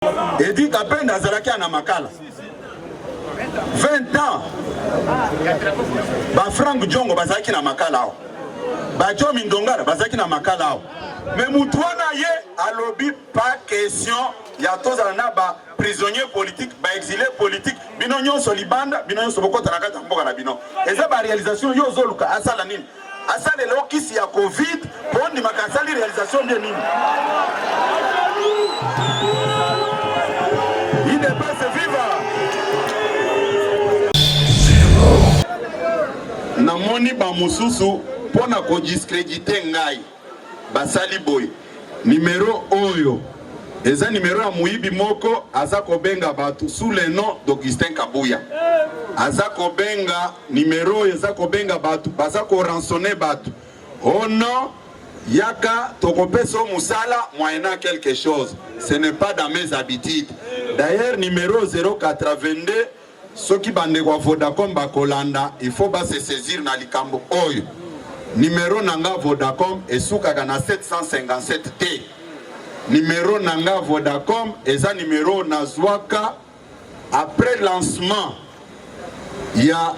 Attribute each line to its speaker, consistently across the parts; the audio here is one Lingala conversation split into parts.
Speaker 1: Edi Kapenda azalaki na makala 20 ans. Ba Frank Diongo bazalaki na makala ao. Ba Jomi Ndongala bazalaki na makala ao. Mais Moutouana ye alobi pas question ya tozala na ba prisonnier politique, ba exilé politique, bino nyonso libanda, bino nyonso bokota na kata mboka na bino. Eza ba réalisation yo zoluka asala nini? Asala lelo kisi ya Covid, pondi makasali réalisation de nini? Il n'est pas ce vivant. Namoni ba mususu pona ko discréditer ngai. Basali boy. Numéro oyo. Eza numéro ya muibi moko azako benga batu sous le nom d'Augustin Kabuya. Azako benga numéro ezako benga batu bazako rançonner batu. Oh non, yaka tokopeso musala moyennant quelque chose. Ce n'est pas dans mes habitudes. D'ailleurs numéro 082 soki bande kwa Vodacom bakolanda, il faut ba se saisir na likambo oyo. Numéro nanga Vodacom esukaka na 757T. Numéro nanga Vodacom eza numéro nazwaka après lancement ya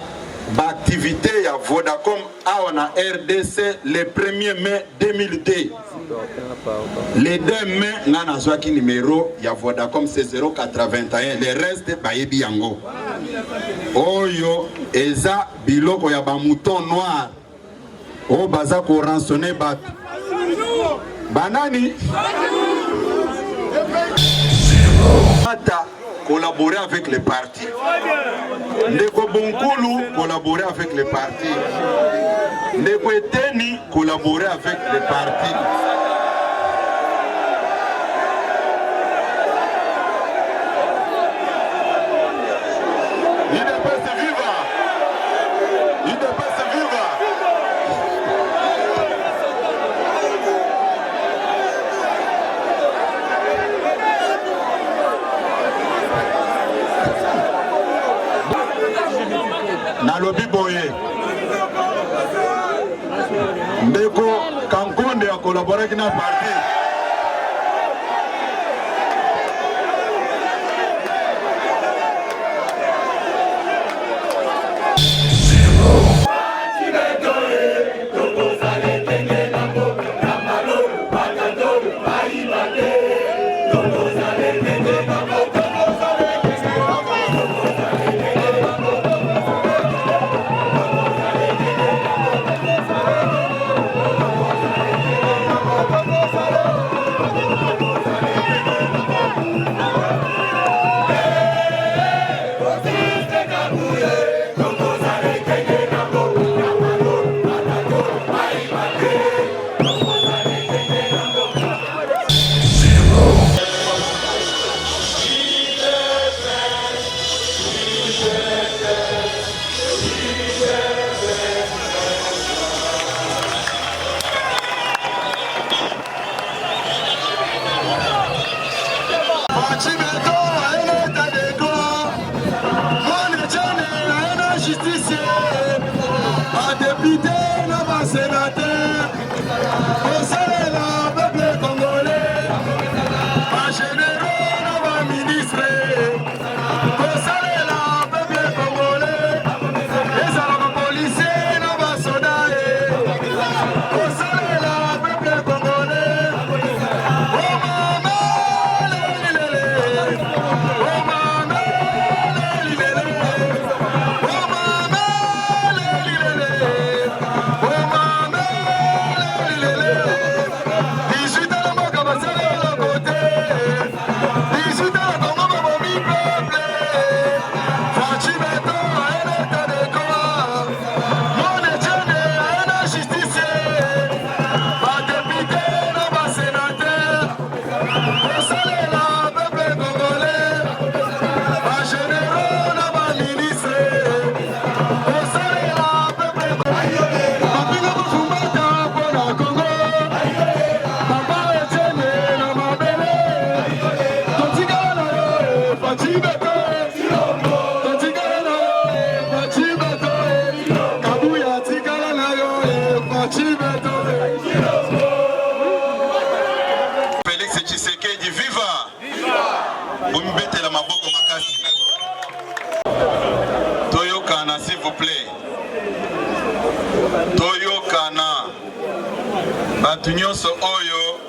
Speaker 1: ba activité ya Vodacom awa na RDC le 1er mai 2002. Le 2 mai nga nazwaki numéro ya Vodacom c'est 081. Le reste bayebi yango. Oyo eza biloko ya ba mouton noir. Oh baza ko rançonner bat. Banani Ata collaborer avec les partis. Ndeko Bonkulu collaborer avec les partis. Ndeko Eteni collaborer avec les partis. Il ne peut se vivre. Il ne peut se vivre. Nalobi boye Ndeko Kankonde a collaboré avec notre parti. bombetela maboko makasi. Toyokana s'il vous plaît. Toyokana. Batu nyonso oyo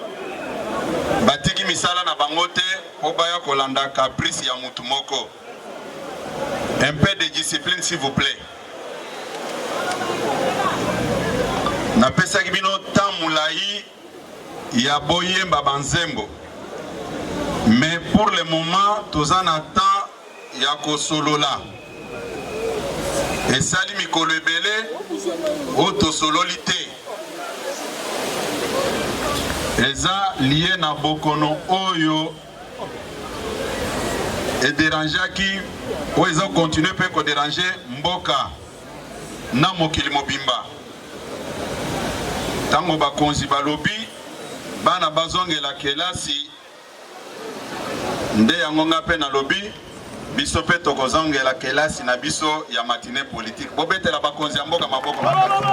Speaker 1: batiki misala na bango te po baya kolanda caprice ya mutu moko. Un peu de discipline s'il vous plaît. Napesaki bino tamulai ya boyemba banzembo. Mais pour le moment, tozan attend ya kosolola. Et sali mikolo ebele o tosololi te. Eza lié na bokono oyo et déranger qui ou ils ont continué pe ko déranger mboka na mokili mobimba. Tango bakonzi balobi bana bazongela kelasi nde yango nga pe na lobi biso pe tokozongela kelasi na biso ya matinée politique. Bobetela bakonzi ya mboka maboko makasi.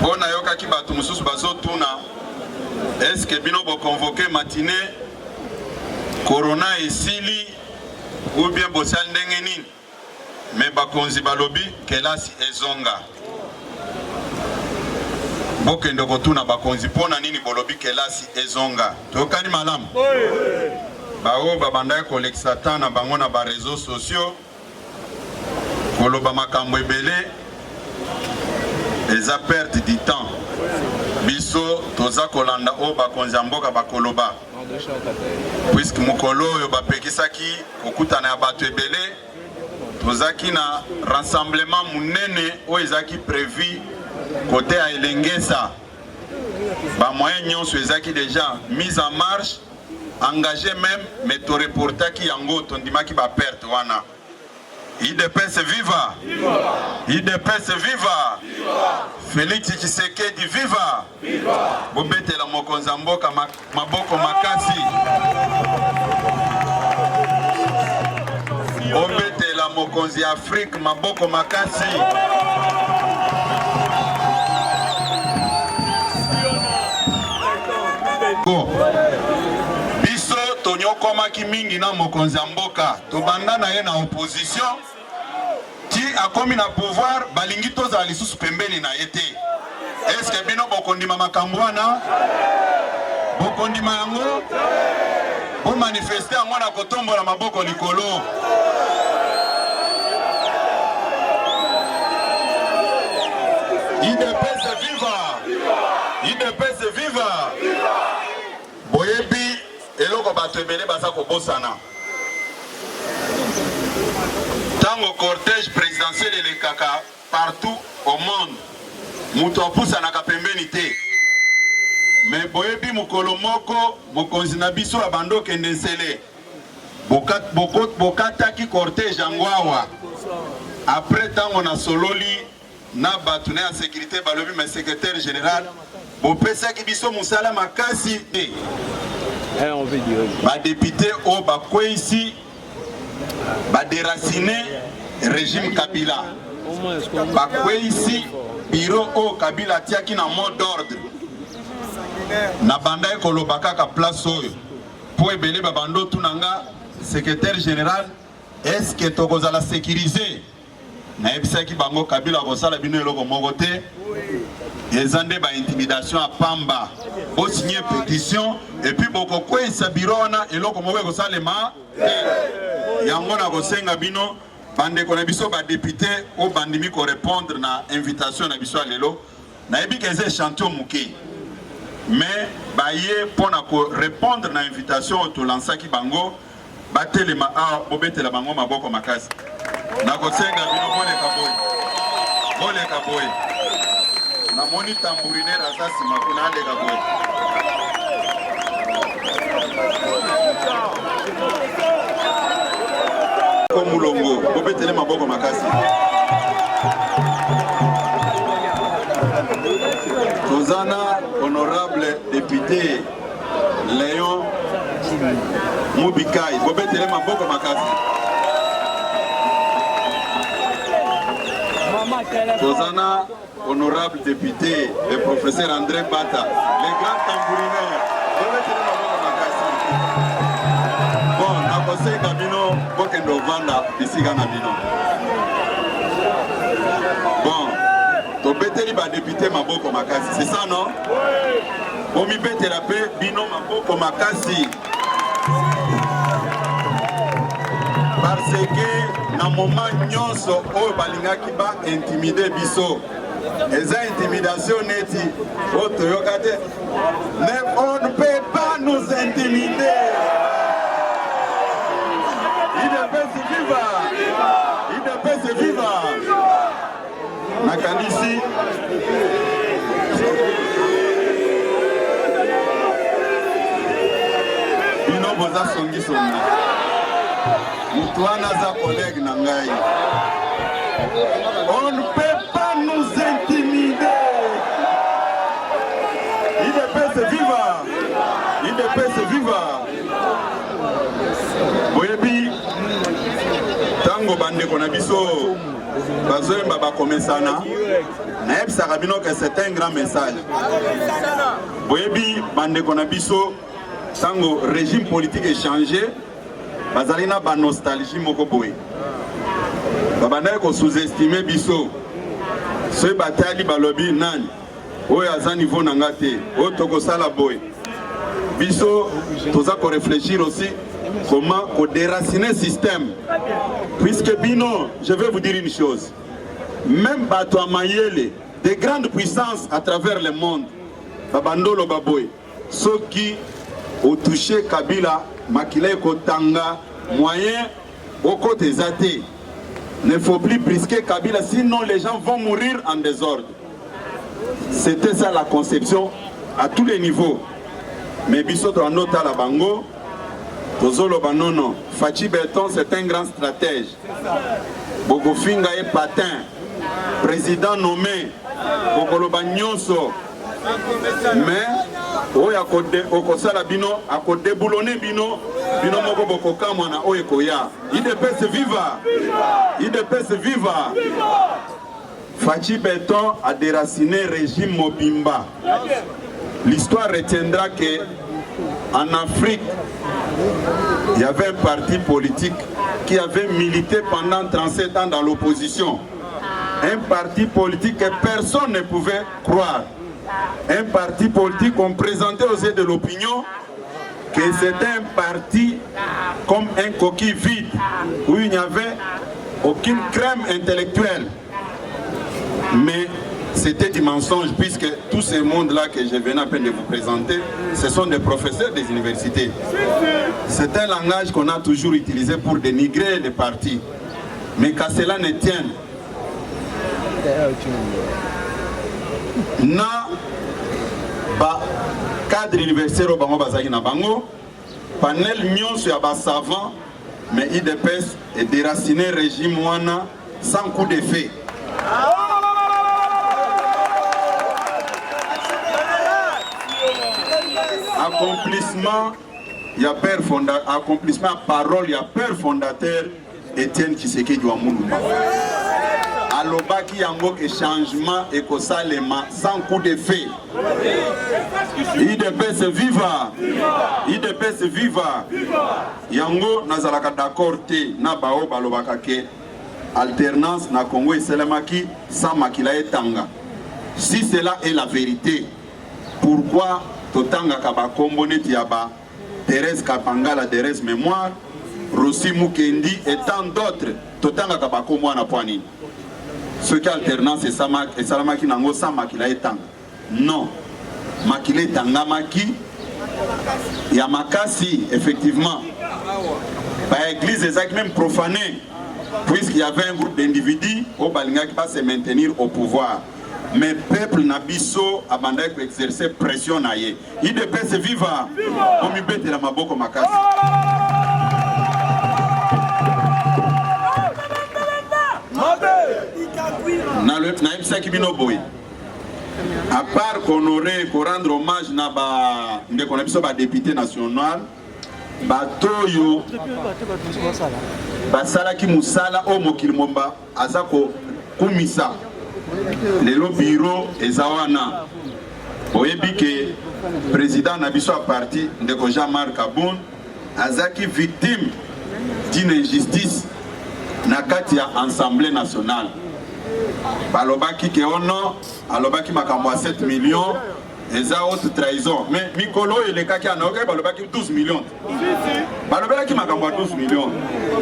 Speaker 1: Bona yoka ki batu mususu bazo tuna est-ce que bino bo convoquer matinée corona esili ou bien bosal ndenge nini? Mais bakonzi balobi kelasi ezonga. Bokendo kotuna bakonzi pona nini bolobi kelasi ezonga. Tokani malamu. Bao babanda kolekisa na bango na ba réseaux sociaux. Koloba makambo ebele eza perte du temps. Biso toza kolanda o bakonzi mboka bakoloba. Puisque mukolo oyo bapekisaki kokutana ya bato ebele tozaki na rassemblement munene oyo ezaki prévu côté à Elengesa. Ba moyen nyonso ezaki déjà mise en marche, engagé même mais to reportaki yango tondimaki ba perte wana. IDPS viva! IDPS viva! Félix Tshisekedi viva! Bobetela mokonzi mboka maboko makasi. Bobetela mokonzi Afrique maboko makasi. Go. Biso tonyokomaki mingi na mokonzi mboka. Tobanda na ye na opposition. Ti akomi na pouvoir balingi toza lisusu pembeni na yete. Est-ce que bino bokondima makambo wana? Bokondima yango? Bo manifester yango na kotombola maboko likolo. IDPS viva! IDPS viva! Boyebi eloko bato ebele baza kobosana. Tango cortège présidentiel et le kaka partout au monde, muto apusa na kapembeni te. Mais boyebi mukolo moko mokonzi na biso abando kendensele. Bokataki cortège angwawa. Après tango na sololi na batu na sécurité balobi mais secrétaire général bopesaki biso musala makasi te. Ba député o bakwe ici ba déraciner régime Kabila. Bakwe ici bureau o Kabila tiaki na mot d'ordre. Na banda ekoloba kaka place oyo. Po ebele babando tunanga secrétaire général est-ce que tokozala sécuriser? Na ebisaki bango Kabila kosala bino eloko moko te. Ezande ba intimidation à Pamba. Bo signer pétition et puis boko kwesa bureau na eloko moko kosalema. Yango na kosenga bino bande kona biso ba député o bandimi ko répondre na invitation na biso lelo. Na ebi keze chantier muke. Mais baye pona ko répondre na invitation to lansaki bango batelema a bobetela bango maboko makasi. Na kosenga bino bole kaboy. Na moni tambouriner asasi makuna ale kaboy. Komulongo bobetele maboko makasi. Tozana honorable député Léon Mubikai bobetele maboko makasi. Tozana, honorable député, le professeur André Bata, les grands tambourineurs. Bon, nakose kabino, bokendo vanda, bisiga nabino. Bon, tobeteli ba député maboko makasi, c'est ça non? Bon, mi bete la paix, bino maboko makasi. Parce que na moment nyonso oyo balingaki ba intimider biso. Eza intimidation neti otoyokate. Mais on ne peut pas nous intimider. Il ne peut se vivre. Il ne peut se vivre. Nakanisi. Bino boza songi songi. Mutuana za collègue Nangai. On ne peut pas nous intimider. Il ne peut se vivre. Il ne peut se vivre. Boyebi, tango bande konabiso, bazoe baba komesana. Naeb Sarabino que c'est un grand message. Boyebi, bande konabiso, tango régime politique est changé. Bazalina ba nostalgie moko boye. Babana ko sous-estimer biso. Ce batali balobi nani. Oya za niveau nangate. O toko sala boye. Biso toza ko réfléchir aussi comment ko déraciner le système. Puisque bino, je vais vous dire une chose. Même bato amayele des grandes puissances à travers le monde. Babandolo baboye. Ceux qui ont touché Kabila Makile Kotanga, moyen au côté Zate. Ne faut plus brisquer Kabila, sinon les gens vont mourir en désordre. C'était ça la conception à tous les niveaux. Mais Bissoto Anota la Bango, Tozolo Banono, Fachi Beton, c'est un grand stratège. Bogofinga et Patin, président nommé, Bogolo Bagnoso. Mais oya okosala bino akodeboulonner bino moko bokoka mwana oye koya. Il peut se vivre. Il peut se vivre. Fachi Beton a déraciné régime Mobimba. L'histoire retiendra que en Afrique, il y avait un parti politique qui avait milité pendant 37 ans dans l'opposition. Un parti politique que personne ne pouvait croire. Un parti politique qu'on présentait aux yeux de l'opinion que c'était un parti comme un coquille vide où il n'y avait aucune crème intellectuelle. Mais c'était du mensonge puisque tous ces mondes-là que je venais à peine de vous présenter, ce sont des professeurs des universités. C'est un langage qu'on a toujours utilisé pour dénigrer les partis. Mais qu'à cela ne tienne, na ba cadre universitaire au bango bazaki na bango panel nyonso ya ba savant mais IDPS est déraciné régime wana sans coup d'effet. Accomplissement il y a père fondateur, accomplissement parole il y a père fondateur Étienne Tshisekedi wa Mulumba. Alobaki yango que changement et que salema sans coup d'effet. IDPS viva. IDPS viva. Yango nazalaka d'accord te na bao balobaka ke alternance na Congo et Selemaki sans makila etanga. Si cela est la vérité, pourquoi totanga kaba kombo neti yaba Thérèse Kapangala, Thérèse Mémoire, Rossi Mukendi et tant d'autres totanga kaba kombo na poani. Ce qui alternance et Salamaki nango sans makila etanga. Non. Makila etanga maki Yamakasi effectivement. Par église exact même profanée. Puisqu'il y avait un groupe d'individus au Balinga qui va se maintenir au pouvoir. Mais peuple Nabiso a bandé pour exercer pression naïe. Il peut se vivre. Comme il peut la maboko makasi. À part qu'on aurait qu'on rendre hommage na ba qu'on a besoin député national batoyo basalaki musala o mokili momba azako kumisa lelo bureau ezawana oyebi ke président na biso a parti ndeko Jean-Marc Kabound azaki victime d'une injustice na kati ya Assemblée nationale. Balobaki ke ono alobaki makambo ya 7 millions eza haute trahison, mais mikolo elekaki anoke balobaki 12 millions. Balobelaki makambo ya 12 millions,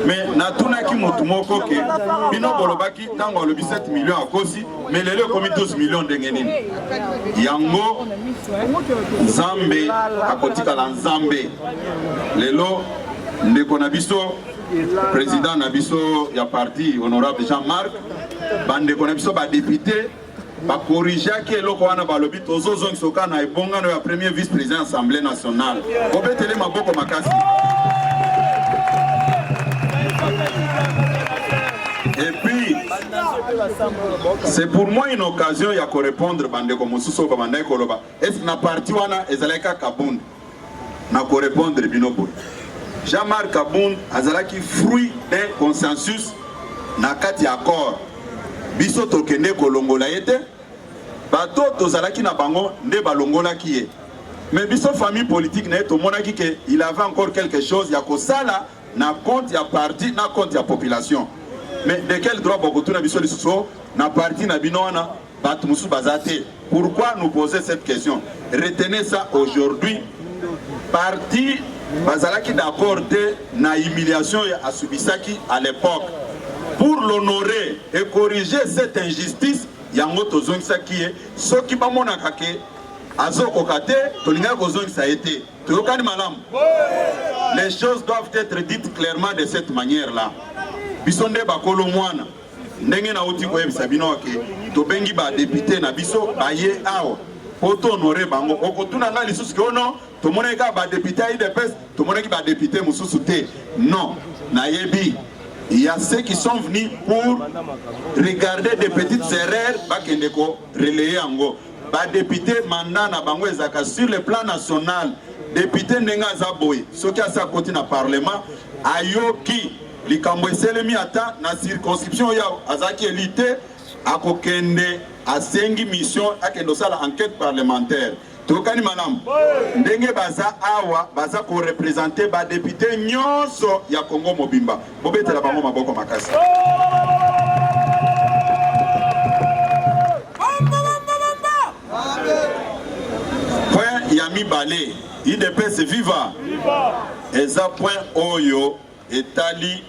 Speaker 1: mais natunaki mutu moko ke bino bolobaki tango alobi 7 millions akosi, mais lelo komi 12 millions ndenge nini. Yango Nzambe akotikala Nzambe. Lelo ndeko na biso président na biso ya parti honorable Jean-Marc bandeko na biso ba député ba corrigeaki eloko wana balobi tozozongisa na ebongano ya premier vice-président Assemblée nationale. Obetele maboko makasi. Et puis c'est pour moi une occasion ya ko répondre bandeko mosusu ba bandai koloba. Est-ce na parti wana ezalaka Kabound na ko répondre binobo. Jean-Marc Kabound azalaki fruit d'un consensus na kati accord. Biso tokende kolongola yete bato tozalaki na bango nde balongola kiye. Mais biso famille politique na to monaki ke il avait encore quelque chose ya kosala na compte ya parti na compte ya population. Mais de quel droit bokotu na biso lisusu na parti na binona bato musu bazate. Pourquoi nous poser cette question? Retenez ça aujourd'hui. Parti bazalaki d'accord te na humiliation ya asubisaki à l'époque. Pour l'honorer et corriger cette injustice, yango tozongisaki ye soki bamonaka ke azokokate tolinga kozongisa ete toyokani malamu. Les choses doivent être dites clairement de cette manière-là. Biso nde bakolo mwana ndenge na uti koyebisa bino ke tobengi ba député na biso baye awa po to honorer bango okotuna nga lisusu ke ono tomoneka ba député IDPS tomoneki ba député mususu te. Non, nayebi il y a ceux qui sont venus pour regarder des petites erreurs bakendeko relayer ango. Ba député mandat na bango ezaka sur le plan national. Député ndenga zaboy soki asa koti na parlement ayoki likambo eselemi ata na circonscription ya azaki élité akokende asengi mission akendo sala enquête parlementaire. Tokani manam ndenge baza awa baza ko représenter ba député nyonso ya Congo mobimba bobetela bango maboko makasi. Point yami balé IDPS viva eza point oyo etali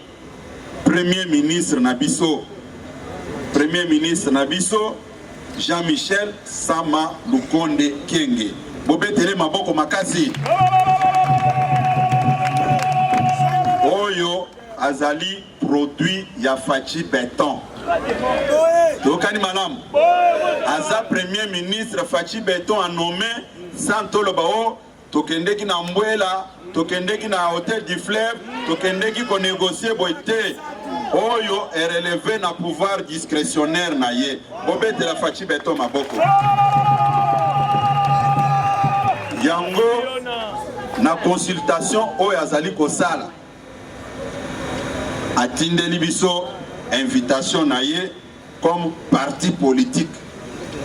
Speaker 1: premier ministre Nabiso Jean-Michel Sama Lukonde Kenge. Bobetele maboko makasi. Oyo azali produit ya Fachi Béton. Tokani malam. Aza premier ministre Fachi Béton a nommé Santolo Bao tokendeki na Mbwela, tokendeki na Hôtel du Fleuve, tokendeki ko négocier boité. Oyo est relevé na pouvoir discrétionnaire na ye. Obete la Fachi Béton maboko. Yango na consultation oyo azali kosala. Atindeli biso invitation na ye comme parti politique.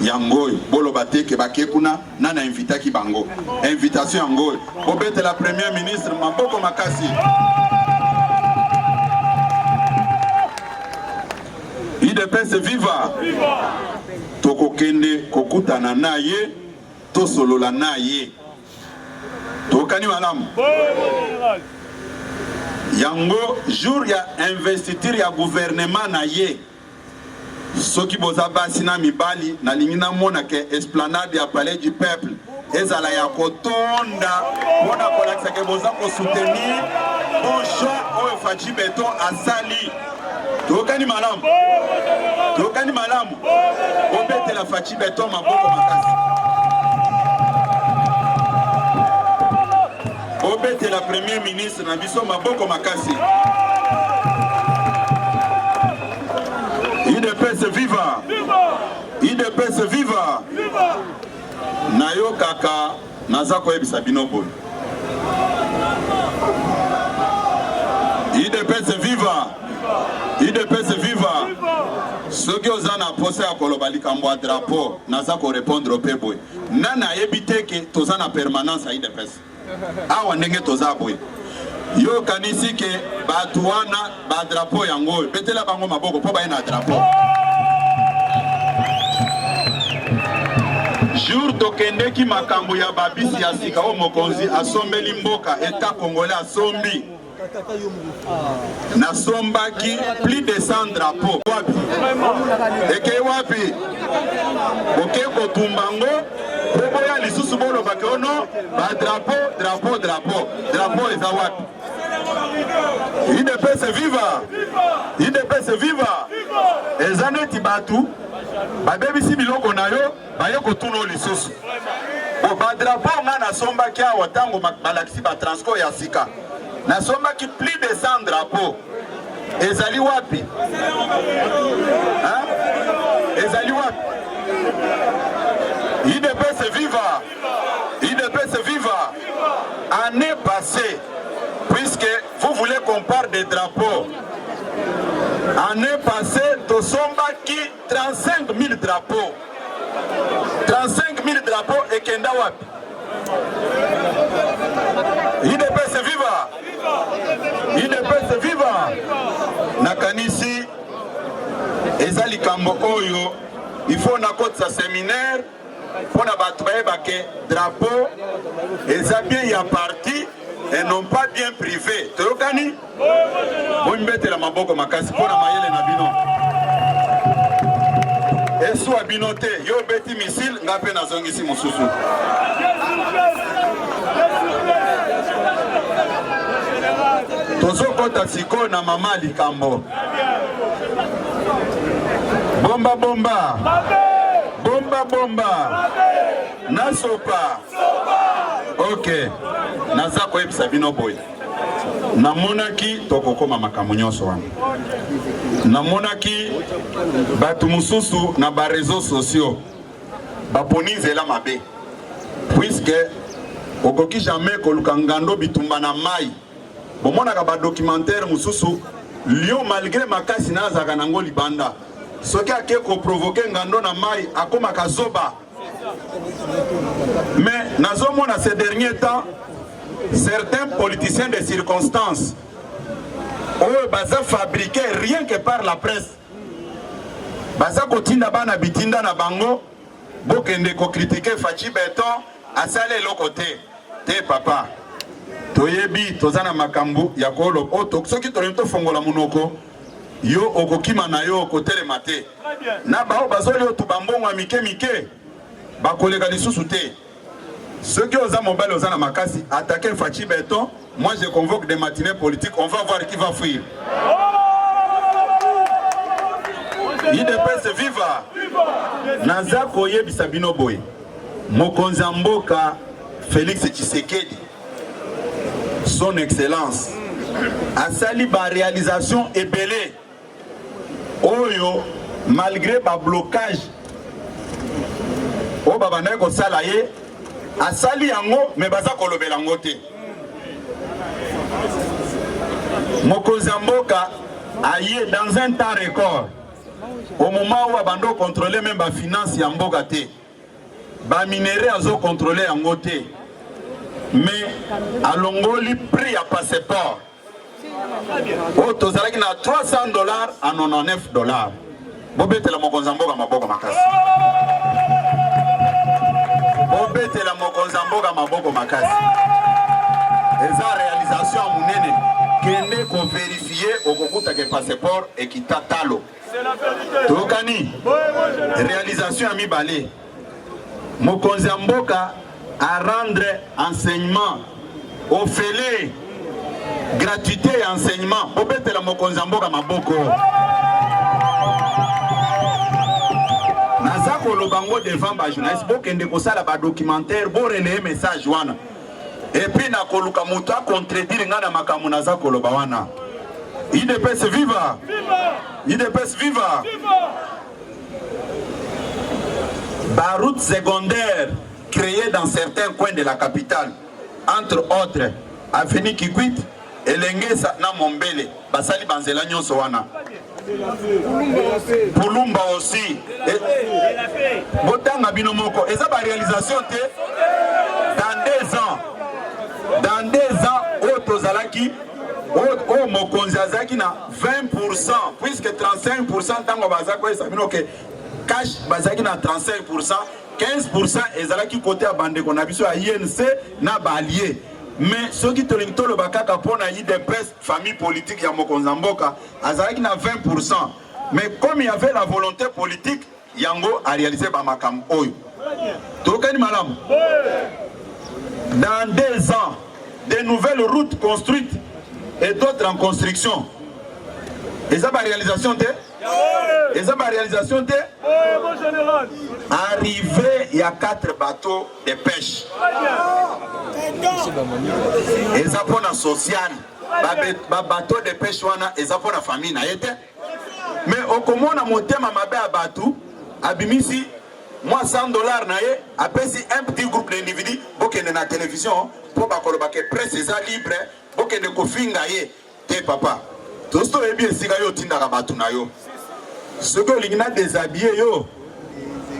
Speaker 1: Yango bolo bateke bakekuna nana invitaki bango. Invitation yango. Obete la première ministre maboko makasi. IDPS viva. Toko kende kokutana na ye, to solola na ye. Tokani malamu. Yango jour ya investiture ya gouvernement na ye. Soki boza basi na mibali na lingina mona ke esplanade ya palais du peuple ezala ya kotonda mona kolakisa ke boza ko soutenir bonjour oyo Fachi Béton asali. Tokani malamu. Tokani malamu. Obete la Fachi Béton maboko makasi. Obete la premier ministre na biso maboko makasi. IDPS viva. IDPS viva. Nayo kaka naza koyebisa bino boy. IDPS viva. IDPS viva. Soki ozana posa ya koloba likambo ya drapeau naza ko répondre au peboy nana yebite ke toza na permanence aide pesa awa ndenge toza boy yo kanisi ke batu wana ba drapeau yango betela bango maboko po ba na drapeau jour tokendeki makambo ya babisi ya sika o mokonzi asombeli mboka eta congolais asombi nasombaki plus de 100 drapeaux wapi eke wapi oke kotumbango poboya lisusu bolobaki ono ba drapeau eza wapi IDPS viva IDPS viva eza neti batu babebisi biloko na yo baye kotuna lisusu ba drapeau nga nasombaki awa ntango balakisi batransport ya sika nasombaki plus de 100 drapeaux ezali wapi ezali wapi IDPS viva IDPS viva année passée puisque vous voulez qu'on parle des drapeaux année passée tosombaki 35 000 drapeaux 35 000 drapeaux et kenda wapi IDPS viva IDPS viva nakanisi eza likambo oyo il faut na koti sa séminaire pona batu bayebake drapeau eza bien ya parti et non pas bien privé toyokani bombetela maboko makasi pona mayele na bino esu abino te yo beti missile nga pe nazongisi mosusu tozokota siko na mama likambo bomba bomba bomba bomba nasopa ok naza koyebisa bino boye namonaki tokokoma makambo nyonso wana namonaki bato mosusu na bareseau sociaux baponi nzela mabe puisque okoki jamais koluka ngando bitumba na mai bomonaka badocumentaire mosusu lion malgré makasi na azaka nango libanda soki ake koprovoke ngando na mai akomaka zoba mais nazomona ces derniers temps certains politiciens de circonstances oyo baza fabriqué rien que par la presse baza kotinda bana bitinda na bango bokende kocritiquer Fachi Beton asala eloko te papa toyebi tozana makambo ya kolo oto soki tolento fongola munoko yo okokima na yo kotelema te na bao bazoli oto bambongo mike bakoleka lisusu te ceux oza mobile oza na makasi attaquer Fachi Beton. Moi je convoque des matinées politiques, on va voir qui va fuir. IDPS viva naza koyebisa bino boye mokonzi ya mboka Félix Tshisekedi son excellence asali ba réalisation ebele oyo malgré ba blocage o baba na ko sala ye asali yango me baza kolobela ngo te mokonzi ya mboka aye dans un temps record au moment où abando contrôler même ba finance ya mboka te ba minéraux azo contrôler yango te mais alongoli prix ya passeport o tozalaki na $300 à $99 bobetela mokonzi ya mboka maboko makasi bobetela mokonzi ya mboka maboko makasi eza réalisation ya munene kende ko vérifier okokuta ke passeport ekita talo tokani réalisation ya mibale mokonzi ya mboka à rendre enseignement au fele gratuité et enseignement bobetela mokonzi ya mboka maboko naza kolobango devant ba journaliste bokende kosala ba documentaire bo relayer message wana et puis na koluka mutu a contredire nga na makambo naza koloba wana IDPS viva IDPS viva ba route secondaire créée dans certains coins de la capitale entre autres avenue Kikwit et Lengesa na Mombele basali banzela nyonso wana Pulumba aussi. Botanga binomoko. Et ça va réalisation dans 2 ans, Otozalaki, Mokonzi Azaki na 20%, puisque 35% tango bazako esabino que cash bazaki na 35%, 15% ezalaki côté à bande qu'on a biso à INC na balié. Mais ceux qui te l'ont le bakaka pour na des presse famille politique ya Mokonzi Mboka, azalaki na 20%. Mais comme il y avait la volonté politique, Yango a réalisé par Makam Oyo. Tokani Malam. Dans 2 ans, des nouvelles routes construites et d'autres en construction. Et ça, ma réalisation, et ça, ma réalisation, arrivé, il y a 4 bateaux de pêche. Et ça, pour la sociale, bateau de pêche, et ça, pour la famille, mais au comment on a monté ma mabé à bateau, à Bimisi, moi $100 naé, après si un petit groupe d'individus, beaucoup de la télévision, pour que presse est libre, beaucoup de kofinga yé, t'es papa. Tout ce qui est bien, c'est que yo tinda rabatou na yo. Ce que l'igna déshabillé yo,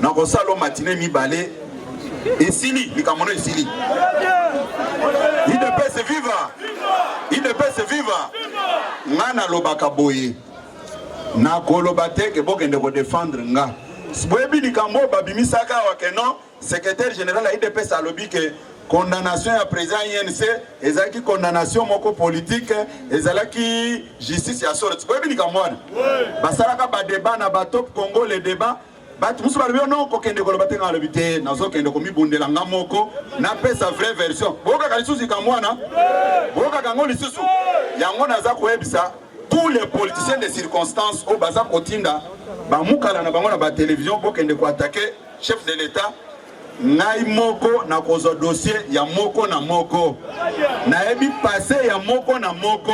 Speaker 1: na kosalo matinée mi balé, et sili, ni kamono et sili. Il ne peut se vivre, il ne peut se vivre. Ngana lobaka boye, na kolobate ke boke ndeko défendre nga. Sboebi ni kambo babimi saka wakeno, secrétaire général a IDPS a lobby que condamnation à présent INC, ezalaki condamnation moko politique, ezalaki justice ya sort. Sboebi ni kambo wana. Basalaka ba débat na batop Congo le débat. Bat musu ba no ko kende ko lobate nga lobby te, nazo kende ko mibundela nga moko, na pesa vraie version. Boka kalisusi kambo wana. Boka kango lisusu. Yango naza ko ebisa. Tous les politiciens de circonstances au Bazar Kotinda, Bamoukala na bango na ba télévision pour kende ko attaquer chef de l'État, ngai moko na kozo dossier ya moko na moko. Na ebi passé ya moko na moko.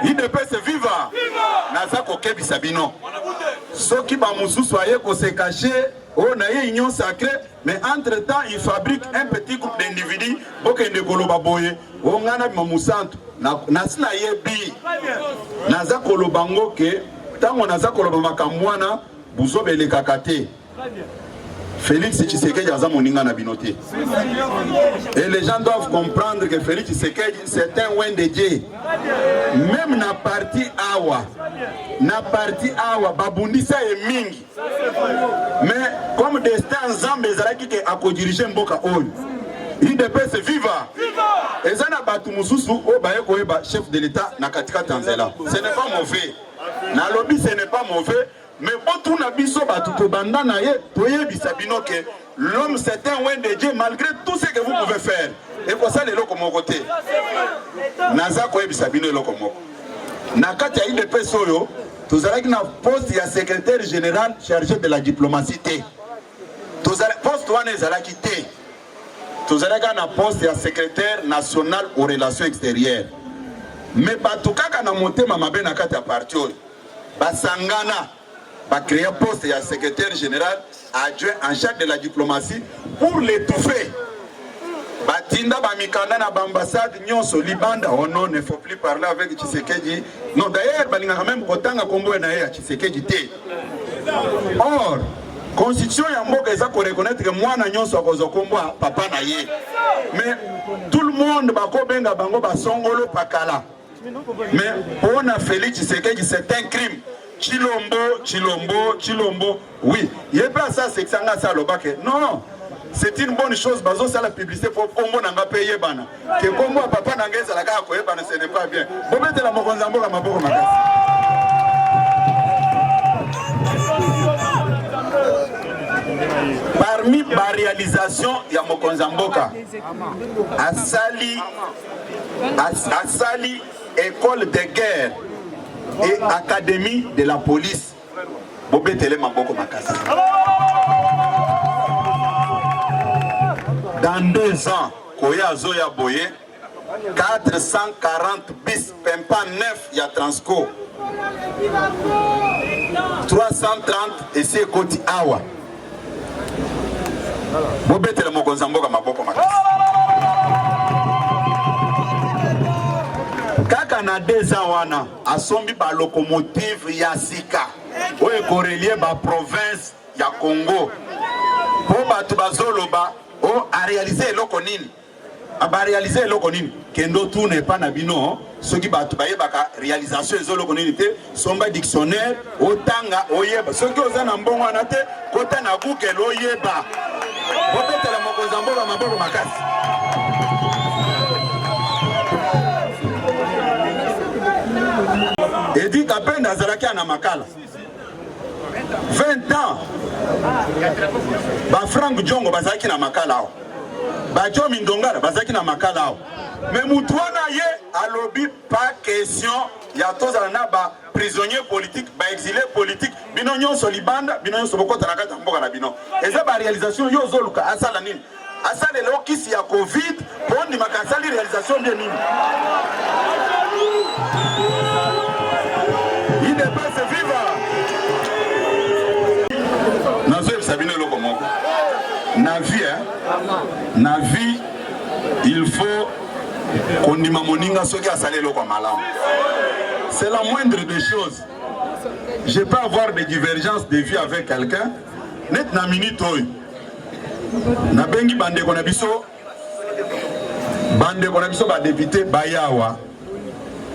Speaker 1: Il ne peut se vivre. Naza ko kebisa bino. Soki ba mususu aye ko se cacher, oh na ye union sacrée, mais entre-temps il fabrique un petit groupe d'individus pour kende ko loba boye. O ngana bi mamusantu. Nasina yebi naza kolobango ke tango naza koloba makamwana buzobele kakate Félix Tshisekedi aza moninga na binoté. Et les gens doivent comprendre que Félix Tshisekedi c'est un Wendedje. Même na parti awa babundisa e mingi. Mais comme destin Nzambe ezalaki ke akodiriger mboka oyo. Il peut se vivre. Et ça n'a pas tout mususu au baye koeba chef de l'État na katika Tanzania. Ce n'est pas mauvais. Na lobby ce n'est pas mauvais, mais botu na biso batu to banda na ye toye bisabino que l'homme c'est un Wendedje malgré tout ce que vous pouvez faire. Et pour ça les loko mon côté. Naza koye bisabino loko moko. Na kati ya IDP soyo tozalaki na poste ya secrétaire général chargé de la diplomatie té. Tozalaki poste wana ezalaki té. Tous les gars na poste ya secrétaire national aux relations extérieures. Mais batukaka na motema mabe na kati ya parti oyo. Basangana ba créer poste ya secrétaire général adjoint en charge de la diplomatie pour l'étouffer. Batinda ba mikanda na ambassade nyonso libanda. Oh non, ne faut plus parler avec Tshisekedi. Non, d'ailleurs balinga même kotanga kombo na ya Tshisekedi té. Or Constitution ya mboka eza ko reconnaître que moi na nyonso akozo kombo papa na ye. Mais tout le monde bako benga bango basongolo pakala. Mais pour na Félix Tshisekedi c'est un crime. Chilombo. Oui, il est pas ça c'est que ça nga ça lobake. Non. C'est une bonne chose bazo ça la publicité pour kombo na nga payer bana. Que kombo papa na ngeza la ka ko yebana ce n'est pas bien. Bo metela mokonza mboka maboko makasi. Parmi la réalisation ya Mokonzi Mboka Asali école de guerre et académie de la police Bobetele Maboko Makasi. Dans 2 ans Koya Zoya Boye 440 bis Pempa 9 ya Transco 330 et c'est Koti Awa. Bobetele Mokonzi Mboka Maboko Makasi. Kaka na na 2 ans wana asombi ba locomotive ya sika oyo korelie ba province ya Congo po bato bazoloba o a réaliser eloko nini ba réaliser eloko nini kendo tout n'est pas na bino soki bato bayebaka réalisation ezoloko nini te somba dictionnaire otanga oyeba soki oza na mbongo wana te kota na Google oyeba bobetela mokonzi mboka maboko makasi. Edi Kapenda azalaki na makala 20 ans ba Frank Jongo bazalaki na makala ao ba Jomi Ndongala bazalaki na makala ao mais mutu wana ye alobi pas question ya tozala na ba prisonnier politique ba exilé politique bino nyonso libanda bino nyonso bokota na kati ya mboka na bino eza ba réalisation yo zoluka asala nini asala lelo kisi ya covid pondi makasali réalisation bien nini il n'est pas se vivre nazo sabine loko moko na vie il faut kondima moninga soki asali loko malamu. C'est la moindre des choses. Je peux avoir des divergences de vie avec quelqu'un. Net na minute oy. Na bengi bande kona biso ba député bayawa.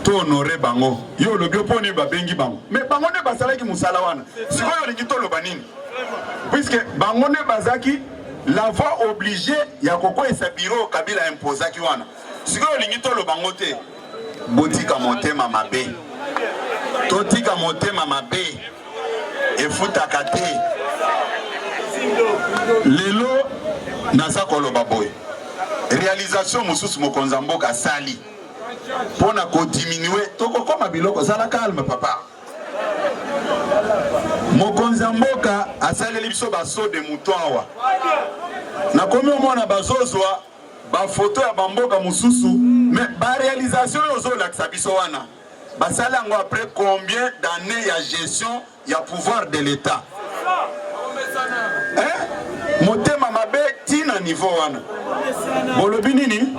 Speaker 1: To honorer bango. Yo le goponi ba bengi bango. Mais bango ne basala ki musala wana. Sikoyo lingi to lo banini. Puisque bango ne bazaki la voie obligée ya koko esa bureau Kabila imposaki wana. Sikoyo lingi to lo bango te. Botika motema mabe. Totika motema mabe. Efutaka te. Lelo nasa koloba boy. Réalisation mususu mokonzi mboka sali. Pona ko diminuer toko koma biloko sala calme papa. Mokonzi mboka asaleli biso baso de mutwawa. Na komi omona bazozwa ba photo ya bamboka mususu mais ba réalisation yozo la biso wana. Basala ngo après combien d'années ya gestion ya pouvoir de l'État. Hein? Motema mabe tina niveau wana. Bolobi nini?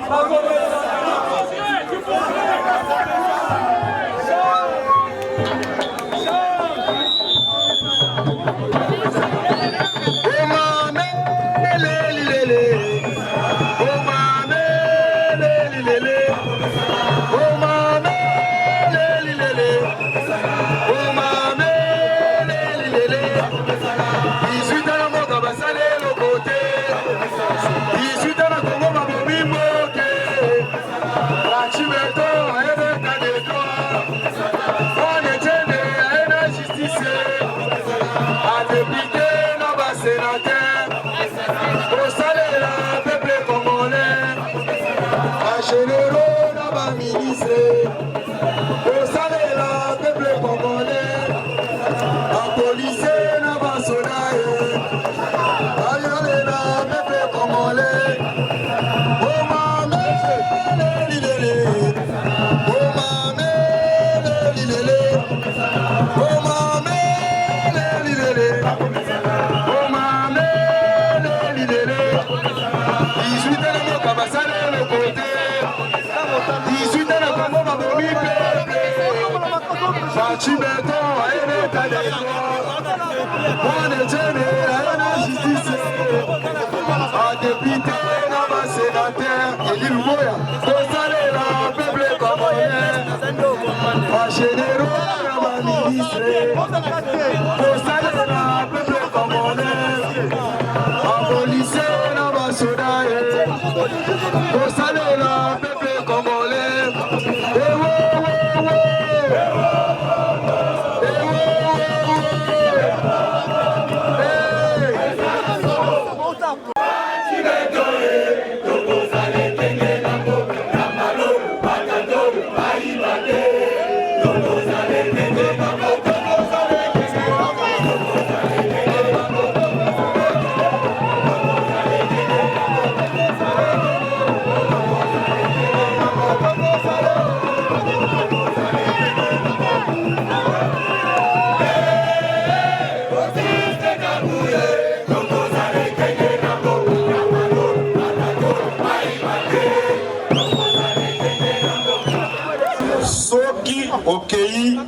Speaker 1: tokei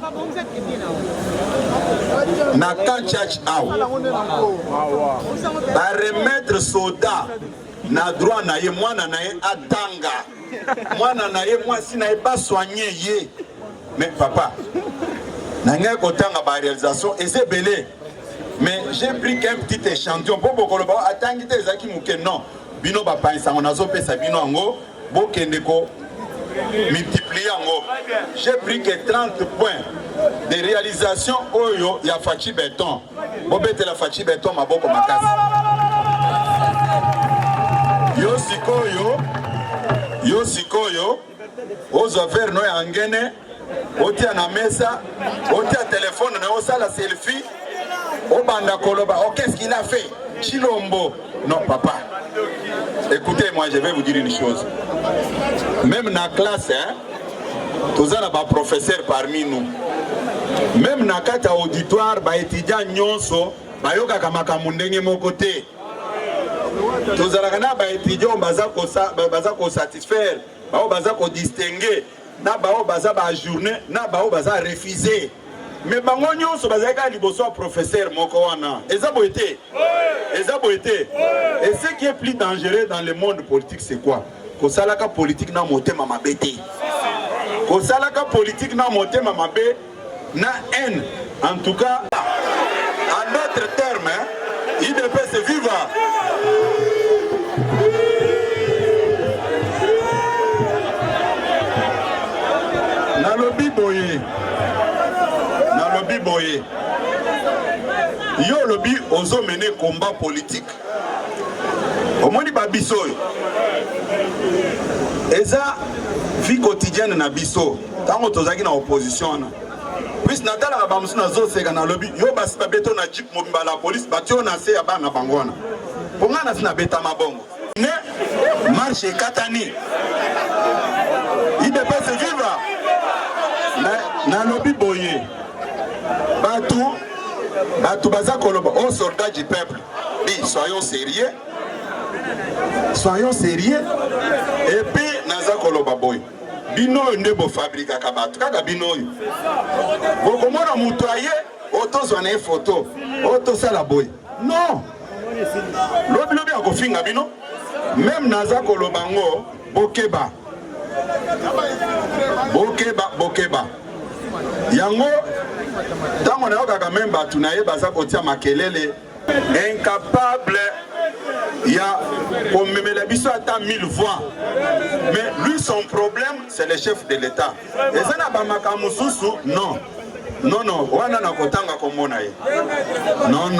Speaker 1: na Kanchach awa ba remettre soldat na droit na ye mwana na ye atanga mwana na ye mwasi na ye ba soigner ye mais papa na ngai kotanga ba réalisation et c'est belé mais j'ai pris qu'un petit échantillon pour bokolo ba atangi te ezaki muke non bino ba panisa on azo pesa bino ango bokende ko multiplier ango j'ai pris que 30 points de réalisation oyo ya Fachi Béton bobete la Fachi Béton maboko makasi yo sikoyo ozo faire no ya ngene otia na mesa otia téléphone na osala selfie obanda koloba oh, qu'est-ce qu'il a fait Chilombo non papa écoutez moi je vais vous dire une chose même dans la classe hein tous na ba professeur parmi nous même na kata auditoire ba étudiant nyonso bayoka kama kamundenge moko te tozalaka na ba étudiant baza ko satisfaire bao baza ko distinguer na bao baza ba journée na bao baza refuser mais bango nyonso bazaka liboso professeur moko wana eza boité et ce qui est plus dangereux dans le monde politique c'est quoi kosalaka politique na motema mabete kosalaka politique na motema mabe na haine en tout cas en d'autres termes hein, IDPS viva nalobi boye yo lobi ozo mener combat politique omoni ba biso eza vie quotidienne na biso tango tozaki na opposition na puis natala ba musu na zo seka na lobi yo basi ba beto na jeep mobimba la police batio na se ya bana bangona ponga na sina beta mabongo ne marche katani IDPS viva na lobi boye batu baza koloba aux soldats du peuple oui soyons sérieux et puis naza koloba boye bino ndebo fabrica kabatu kaka bino yo bokomona mutu aye otozwa na photo otosala boye non lobi akofinga bino même naza koloba ngo bokeba yango tango na yoka même batu na ye baza kotia makelele incapable ya komemela biso ata 1000 voix mais lui son problème c'est le chef de l'État et ça na ba makamu susu non wana na kotanga komona ye non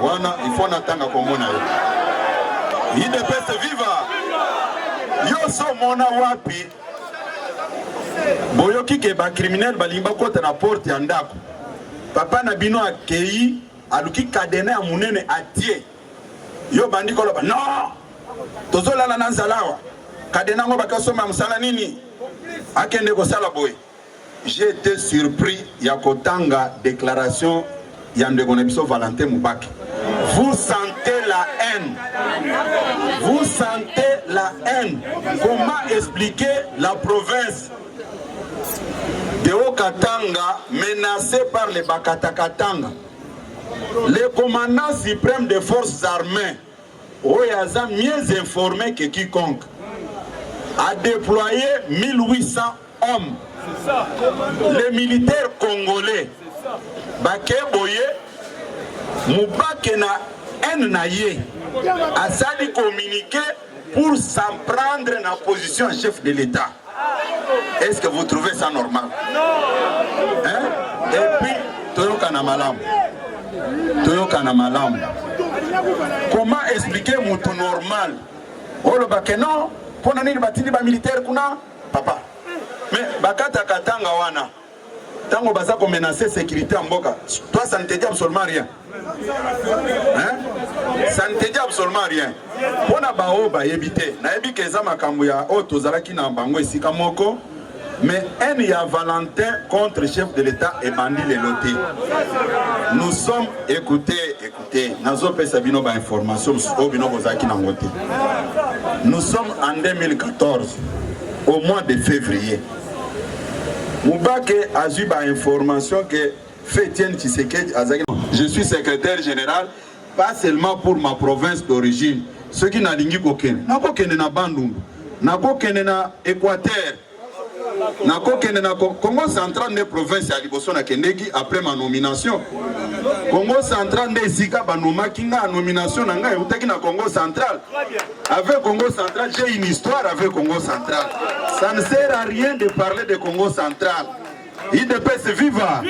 Speaker 1: wana il faut natanga komona ye IDPS viva yo so mona wapi boyoki ke ba criminel balimba kota na porte ya ndako papa na bino akei aluki kadena ya munene atie yo bandi koloba non tozolala na nzalawa kadena ngo bakasoma musala nini akende ko sala boy j'ai été surpris ya kotanga déclaration ya ndeko na biso Valentin Mubaki vous sentez la haine comment expliquer la province de Haut-Katanga menacée par les Bakatakatanga le commandant suprême des forces armées Oyaza mieux informé que quiconque a déployé 1800 hommes les militaires congolais Bakeboye Mubake na haine na ye asali communiqué pour s'en prendre na position chef de l'État. Est-ce que vous trouvez ça normal? Hein? Et puis toyoka na malamu. Comment expliquer mutu normal? Olo bake non, pona nini batini ba militaire kuna papa. Mais bakata katanga wana. Tango baza ko menacer sécurité en mboka. Toi ça ne te dit absolument rien. Hein? Ça ne te dit absolument rien. Pona bao ba yebite. Na yebi ke za makambo ya oto zalaki na bango esika moko. Mais un y a Valentin contre chef de l'État et bandit les lotés. Nous sommes écoutez. Nous sommes en 2014, au mois de février. Moubake a eu l'information que Fétienne Tshisekedi Azaki. Je suis secrétaire général, pas seulement pour ma province d'origine. Ceux qui n'ont pas kokene, na kokene na Bandundu, na kokene na Équateur, na kokene na Congo central des provinces à Liboso na Kendeki après ma nomination. Congo central des Zika banoma kinga nomination na ngai utaki na Congo central. Avec Congo central, j'ai une histoire avec Congo central. Ça ne sert à rien de parler de Congo central. IDPS viva.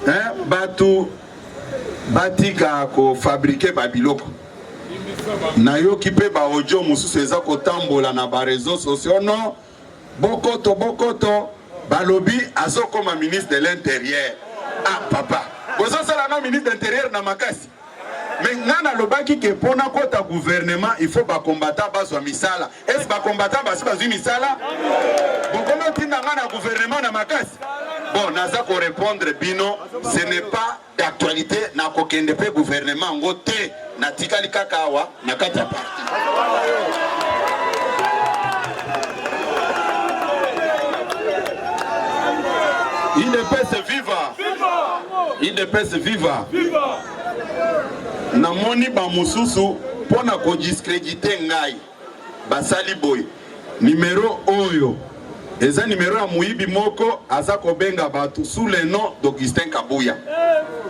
Speaker 1: Hein, batu batika ko fabriquer babiloko. Na yo kipe ba audio mususu eza ko tambola na ba réseaux sociaux non. Bokoto balobi azokoma ministre de l'intérieur. Ah papa. Bozo sala na ministre de l'intérieur na makasi. Mais nana lobaki ke pona kota gouvernement il faut ba combattant bazwa misala. Est-ce ba combattant basi bazwi misala? Bokono tinda ngana gouvernement na makasi. Bon, naza ko répondre bino, ce n'est pas d'actualité na kokende pe gouvernement ngote na tikali kakawa na kata parti. IDPS viva. IDPS viva. Na moni ba mususu pona ko discréditer ngai. Basali boy. Numéro oyo. Eza numéro ya muibi moko azako benga batu sous le nom d'Augustin Kabuya.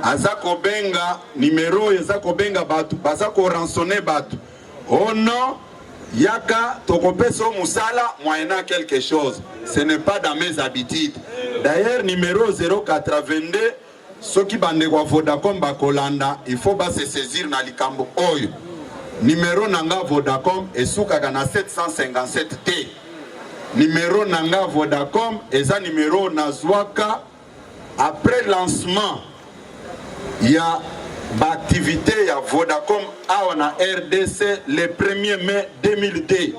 Speaker 1: Azako benga numéro ezako benga batu bazako rançonner batu. Oh non, yaka tokopeso musala moyennant quelque chose. Ce n'est pas dans mes habitudes. D'ailleurs numéro 082 ceux qui bande kwa Vodacom bakolanda, il faut ba se saisir na likambo oyo. Numéro nanga Vodacom esukaka na 757T. Numéro nanga Vodacom eza numéro nazwaka après lancement il y a l'activité ya Vodacom awa na RDC le 1er mai 2002.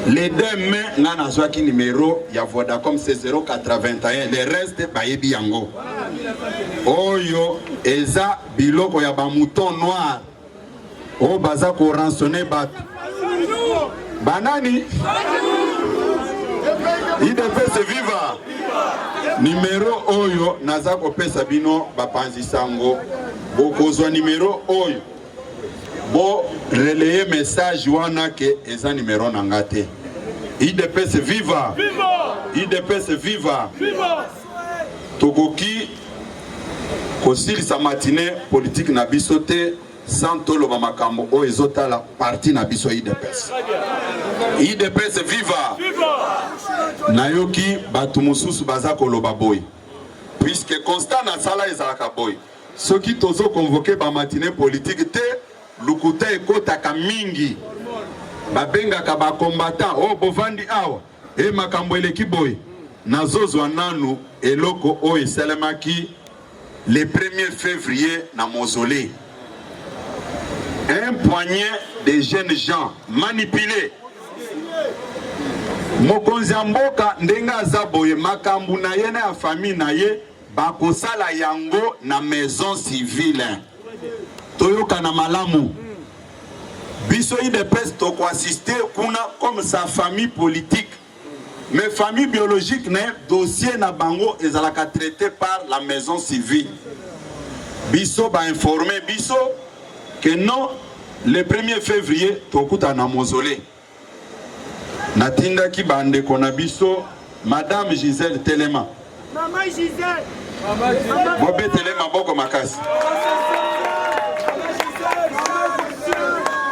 Speaker 1: Les 2 mai nga nazwaki numéro ya Vodacom c'est 081. Le reste bayebi yango. Oyo eza biloko ya ba mouton noir. O baza ko rançonner batu. Banani IDPS viva. Numéro oyo naza kopesa bino bapanzi sango. Bokozwa numéro oyo. Bo relayer message wana ke eza numéro nangate. IDPS viva. IDPS viva. Tokoki kosilisa matinée politique na bisote sans toloba makambo o ezotala parti na biso IDPS. IDPS viva. Nayoki batu mususu baza koloba boy. Puisque constat na sala ezalaka boy. Ceux qui tozo convoqué ba matinée politique te lukuta ekotaka mingi. Babenga ba combattant o bovandi awa e makambo eleki boy. Nazozwa nanu eloko o esalemaki le 1er février na mausolée. Un poignet de jeunes gens manipulés. Mokonzi mboka ndenga zaboye makambu na ye na famille na ye bakosala yango na maison civile. Toyoka na malamu. Biso IDPS toko assister kuna comme sa famille politique. Mais famille biologique na dossier na bango ezalaka traité par la maison civile. Biso ba informer biso que non, le 1er février, tokuta na mausolée. Natinda ki bande konabiso, Madame Gisèle Telema.
Speaker 2: Maman Gisèle.
Speaker 1: Bobe Telema boko makasi.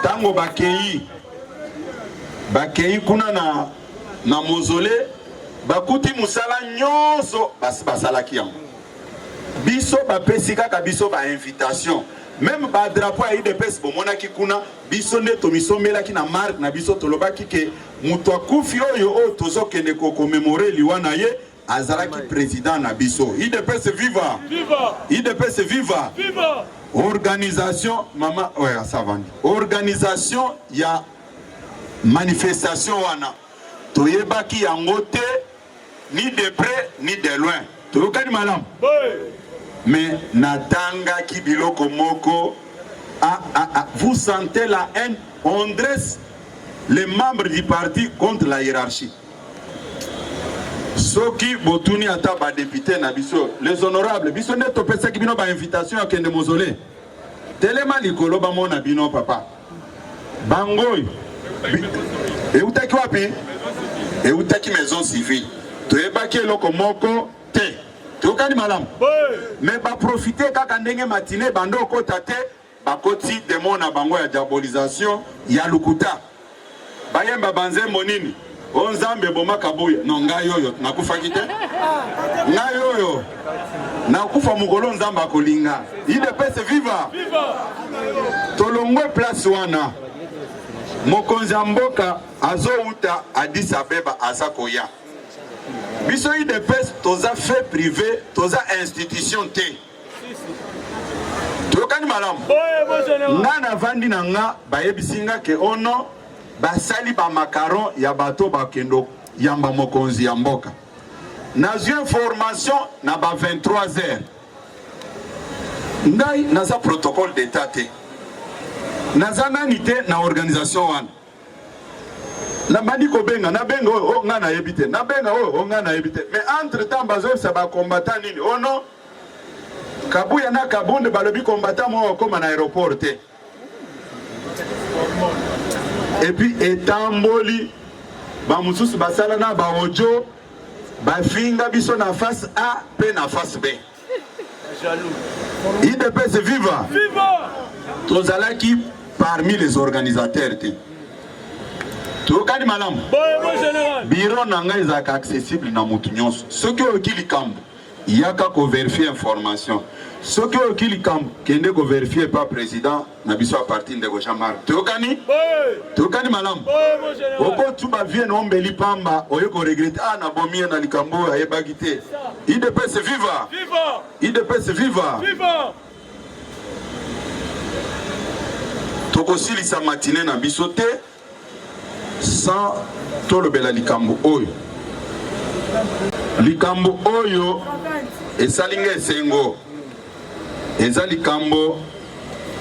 Speaker 1: Tango bakei kuna na mausolée, bakuti musala nyonso basalaki yango. Biso bapesika ka biso ba invitation. Même ba drapeau à IDPS bomonaki kuna biso nde to misomelaki na marque na biso tolobaki ke mutu akufi oyo o tozokende ko commémorer liwana ye azalaki président na biso. IDPS viva. Viva. IDPS viva. Viva. Organisation mama ouais ça va. Organisation ya manifestation wana toyebaki yango te ni de près ni de loin. Toyokani malam. Mais natanga ki biloko moko vous sentez la haine, on dresse les membres du parti contre la hiérarchie. Soki botuni ata ba député na biso les honorables biso neto pesa ki bino ba invitation à kende mausolée telema likolo ba mona bino papa bangoy et utaki wapi et utaki maison civile to ebaki eloko moko te tokani malamu mais ba profiter kaka ndenge matinée bando kota te bakoti démon na bango ya diabolisation ya lukuta bayemba banzembo nini o nzambe boma kabuya no ngai oyo nakufaki te ngai oyo nakufa mukolo nzamba akolinga idepese viva tolongwe place wana mokonzi ya mboka azouta Addis Abeba aza koya biso idepese toza fait privé toza institution te toyokani malamu nga na vandi na nga bayebisinga ke ono basali ba makaron ya bato bakendo yamba mokonzi ya mboka nazwi information na ba 23h ngai naza protocole d'état te naza nani te na organisation wana na bandi kobenga na benga o nga na yebite na benga o nga na yebite mais entre temps bazo sa ba combattant nini oh non kabuya na kabunde balobi combattant mo koma na aéroport te et puis etamboli ba mususu basala na ba ojo ba finga biso na face A pe na face B jaloux IDPS viva viva tozalaki parmi les organisateurs te tokani malamu bureau na ngai ezaka accessible na mutu nyonso soki oyoki likambo yaka ko vérifier information soki oyoki likambo kende ko vérifier pas président na biso a partir de Gojamar tokani malamu oko tuba vie no mbeli pamba oyoko regretter na bomie na likambo ayebaki te IDPS viva viva IDPS viva viva tokosilisa matinée na biso te sans tolobela likambo oyo esalinga esengo eza likambo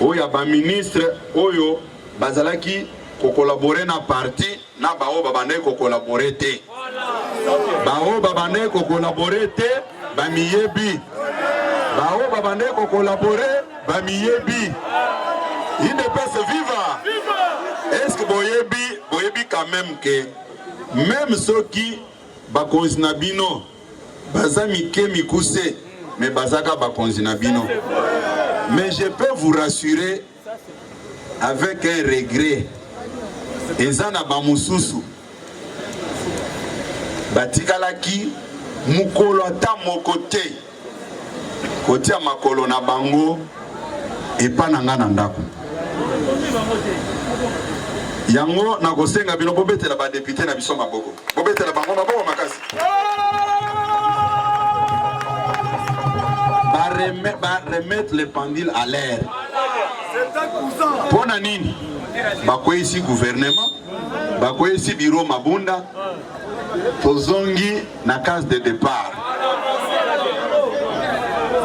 Speaker 1: oyo ba ministre oyo bazalaki ko collaborer na parti na bao babande ko collaborer te bao babande ko collaborer te ba miyebi bao babande ko collaborer ba miyebi IDPS viva est-ce que boyebi quand même que même ceux qui bakonzi na bino baza mike mikuse mais bazaka bakonzi na bino mais je peux vous rassurer avec un regret ezana ba mususu batikalaki mukolo ata moko te kotia makolo na bango epananga na ndako yango na kosenga bino bobetela ba député na biso maboko bobetela bango maboko makasi ba remettre les pendules à l'air pona nini bakwesi gouvernement bakwesi bureau mabunda tozongi na case de départ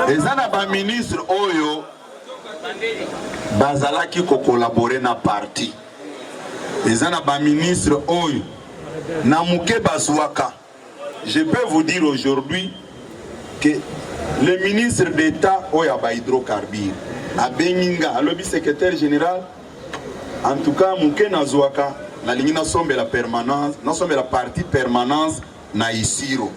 Speaker 1: ezana ba ministre oyo bazalaki ko collaborer na parti ezana ba ministre oyo na muke bazwaka. Je peux vous dire aujourd'hui que le ministre d'État oyo ba hydrocarbures a Beninga alobi secrétaire général en tout cas muke nazwaka na lingi na sombe la permanence na sombe la partie permanence na Isiro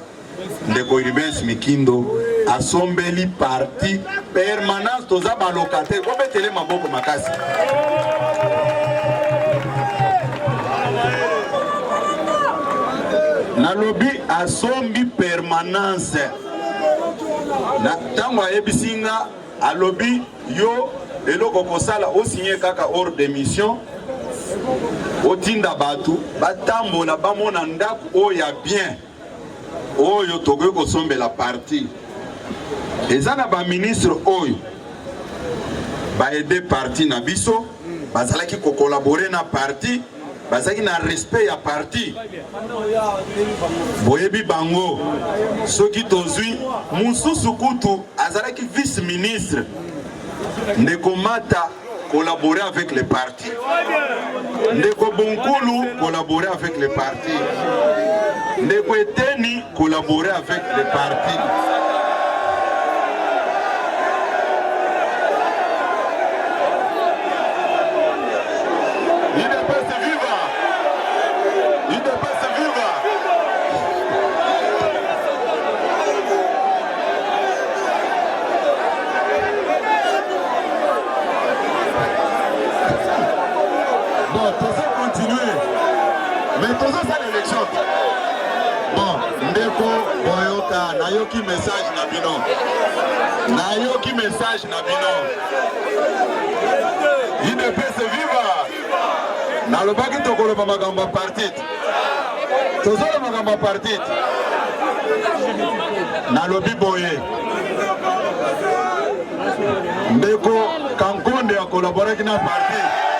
Speaker 1: ndeko Rubens Mikindo asombeli parti permanence toza ba locataire ko betele maboko makasi na lobby asombi permanence na tango ayebisinga a lobby yo eloko kosala o signé kaka hors de mission otinda batu batambola bamona ndako oya bien oyo tokoki kosombela parti ezana ba ministre oyo ba aider parti na biso bazalaki ko collaborer na parti bazalaki na respect ya parti boyebi bango soki tozwi mususu kutu azalaki vice ministre ndeko Mata collaborer avec les partis ndeko Bonkulu collaborer avec les partis ndeko Eteni collaborer avec les partis. Nayoki message na bino. Nayoki message na bino. IDPS viva. Nalobaki tokoloba makambo partit. Tozolo makambo partit. Nalobi boye. Ndeko Kankonde a collaboré avec na parti.